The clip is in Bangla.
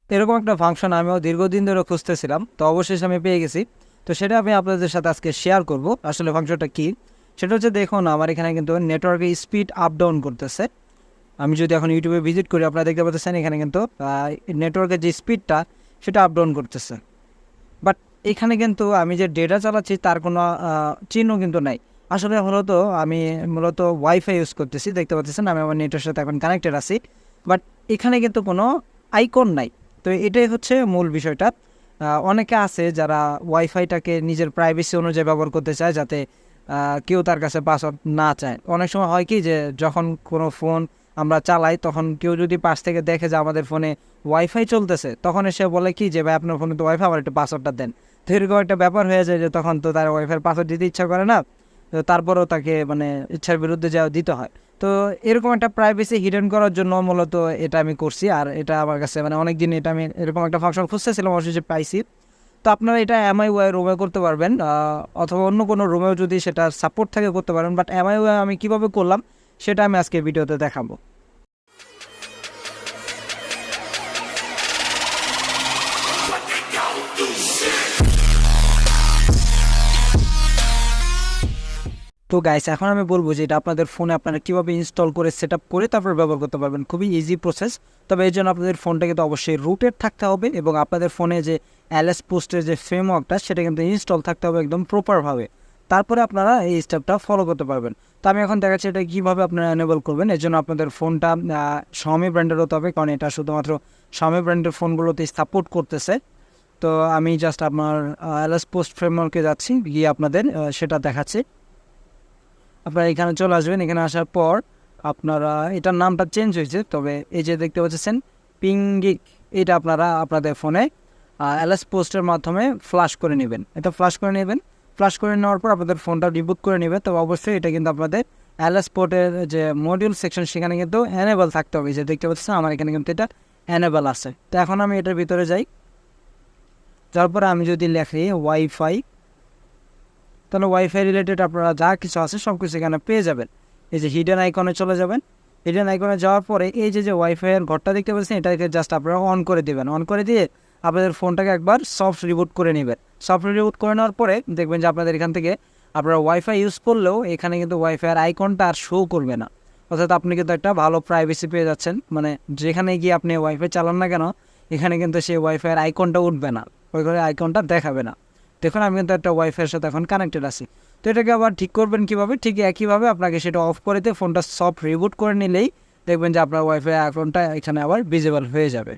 তো এরকম একটা ফাংশন আমিও দীর্ঘদিন ধরে খুঁজতেছিলাম, তো অবশেষে আমি পেয়ে গেছি। তো সেটা আমি আপনাদের সাথে আজকে শেয়ার করব। আসলে ফাংশনটা কী সেটা হচ্ছে, দেখুন আমার এখানে কিন্তু নেটওয়ার্কের স্পিড আপ ডাউন করতেছে। আমি যদি এখন ইউটিউবে ভিজিট করি, আপনারা দেখতে পাচ্ছেন এখানে কিন্তু নেটওয়ার্কের যে স্পিডটা সেটা আপ ডাউন করতেছে। বাট এখানে কিন্তু আমি যে ডেটা চালাচ্ছি তার কোনো চিহ্ন কিন্তু নাই। আসলে আমি মূলত ওয়াইফাই ইউজ করতেছি, দেখতে পাচ্ছেন আমি আমার নেটের সাথে এখন কানেক্টেড আছি। বাট এখানে কিন্তু কোনো আইকন নাই। তো এটাই হচ্ছে মূল বিষয়টা। অনেকে আছে যারা ওয়াইফাইটাকে নিজের প্রাইভেসি অনুযায়ী ব্যবহার করতে চায়, যাতে কেউ তার কাছে পাসওয়ার্ড না চায়। অনেক সময় হয় কি যে যখন কোনো ফোন আমরা চালাই, তখন কেউ যদি পাশ থেকে দেখে যে আমাদের ফোনে ওয়াইফাই চলতেছে, তখন এসে বলে কি যে ভাই আপনার ফোনে তো ওয়াইফাই, আমার একটু পাসওয়ার্ডটা দেন। তো এরকম একটা ব্যাপার হয়ে যায় যে তখন তো তার ওয়াইফাইয়ের পাসওয়ার্ড দিতে ইচ্ছা করে না, তো তারপরেও তাকে ইচ্ছার বিরুদ্ধে যাওয়া দিতে হয়। তো এরকম একটা প্রাইভেসি হিডেন করার জন্য মূলত এটা আমি করছি। আর এটা আমার কাছে অনেক দিন এটা আমি এরকম একটা ফাংশন খুঁজতেছিলাম, অবশেষে পাইছি। তো আপনারা এটা এমআইওয়াই রুমে করতে পারবেন, অথবা অন্য কোনো রুমেও যদি সেটা সাপোর্ট থাকে করতে পারেন। বাট এমআইওয়াই আমি কীভাবে করলাম সেটা আমি আজকে ভিডিওতে দেখাবো। তো গাইস, এখন আমি বলবো যে এটা আপনাদের ফোনে আপনারা কীভাবে ইনস্টল করে সেট আপ করে তারপর ব্যবহার করতে পারবেন। খুবই ইজি প্রসেস। তবে এই জন্য আপনাদের ফোনটা কিন্তু অবশ্যই রুটেড থাকতে হবে, এবং আপনাদের ফোনে যে এলএস পোস্টের যে ফ্রেমওয়ার্কটা সেটা কিন্তু ইনস্টল থাকতে হবে একদম প্রপারভাবে। তারপরে আপনারা এই স্টেপটা ফলো করতে পারবেন। তো আমি এখন দেখাচ্ছি এটা কীভাবে আপনারা এনেবল করবেন। এর জন্য আপনাদের ফোনটা Xiaomi ব্র্যান্ডের হতে হবে, কারণ এটা শুধুমাত্র Xiaomi ব্র্যান্ডের ফোনগুলোতেই সাপোর্ট করতেছে। তো আমি জাস্ট আপনার এলএস পোস্ট ফ্রেমওয়ার্কে যাচ্ছি, গিয়ে আপনাদের সেটা দেখাচ্ছি। আপনারা এখানে চলে আসবেন। এখানে আসার পর আপনারা, এটার নামটা চেঞ্জ হয়েছে, তবে এই যে দেখতে পাচ্ছেন পিঙ্গিক, এটা আপনারা আপনাদের ফোনে এলএস পোস্টের মাধ্যমে ফ্লাশ করে নেবেন। এটা ফ্লাশ করে নেবেন। ফ্লাশ করে নেওয়ার পর আপনাদের ফোনটা রিবুট করে নেবে। তবে অবশ্যই এটা কিন্তু আপনাদের এলএস পোর্টের যে মডিউল সেকশন সেখানে কিন্তু এনেবল থাকতে হবে। যে দেখতে পাচ্ছেন আমার এখানে কিন্তু এটা এনেবল আছে। তো এখন আমি এটার ভিতরে যাই। তারপরে আমি যদি লেখি ওয়াইফাই, তাহলে ওয়াইফাই রিলেটেড আপনারা যা কিছু আছে সব কিছু এখানে পেয়ে যাবেন। এই যে হিডেন আইকনে চলে যাবেন। হিডেন আইকনে যাওয়ার পরে এই যে ওয়াইফাইয়ের ঘরটা দেখতে পাচ্ছেন, এটাকে জাস্ট আপনারা অন করে দেবেন। অন করে দিয়ে আপনাদের ফোনটাকে একবার সফট রিবুট করে নেবেন। সফট রিবুট করে নেওয়ার পরে দেখবেন যে আপনাদের এখান থেকে আপনারা ওয়াইফাই ইউজ করলেও এখানে কিন্তু ওয়াইফাইয়ের আইকনটা আর শো করবে না। অর্থাৎ আপনি কিন্তু একটা ভালো প্রাইভেসি পেয়ে যাচ্ছেন। যেখানে গিয়ে আপনি ওয়াইফাই চালান না কেন, এখানে কিন্তু সেই ওয়াইফাইয়ের আইকনটা উঠবে না, ওই ঘরে আইকনটা দেখাবে না। দেখুন আমি কিন্তু একটা ওয়াইফাইয়ের সাথে এখন কানেক্টেড আছি। তো এটাকে আবার ঠিক করবেন কীভাবে? ঠিক একইভাবে আপনাকে সেটা অফ করে দিয়ে ফোনটা সফট রিবুট করে নিলেই দেখবেন যে আপনার ওয়াইফাই আইকনটা এখানে আবার ভিজিবল হয়ে যাবে।